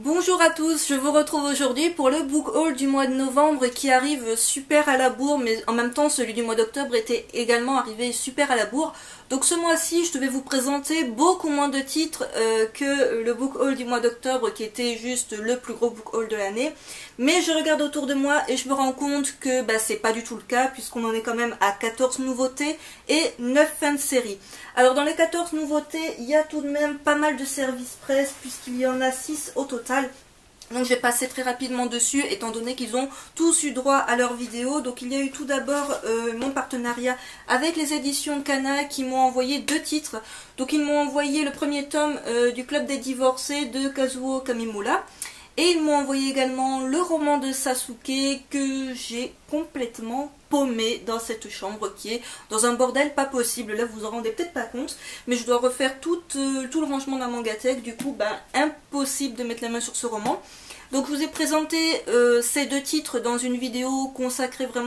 Bonjour à tous, je vous retrouve aujourd'hui pour le book haul du mois de novembre qui arrive super à la bourre, mais en même temps celui du mois d'octobre était également arrivé super à la bourre. Donc ce mois-ci je devais vous présenter beaucoup moins de titres que le book haul du mois d'octobre qui était juste le plus gros book haul de l'année. Mais je regarde autour de moi et je me rends compte que c'est pas du tout le cas puisqu'on en est quand même à 14 nouveautés et 9 fins de série. Alors dans les 14 nouveautés, il y a tout de même pas mal de services presse puisqu'il y en a 6 au total. Donc je vais passer très rapidement dessus étant donné qu'ils ont tous eu droit à leur vidéo. Donc il y a eu tout d'abord mon partenariat avec les éditions Kana qui m'ont envoyé 2 titres. Donc ils m'ont envoyé le premier tome du Club des Divorcés de Kazuo Kamimura. Et ils m'ont envoyé également le roman de Sasuke que j'ai complètement paumé dans cette chambre qui est dans un bordel pas possible. Là vous vous en rendez peut-être pas compte, mais je dois refaire tout le rangement de la mangatech. Du coup impossible de mettre la main sur ce roman. Donc je vous ai présenté ces 2 titres dans une vidéo consacrée vraiment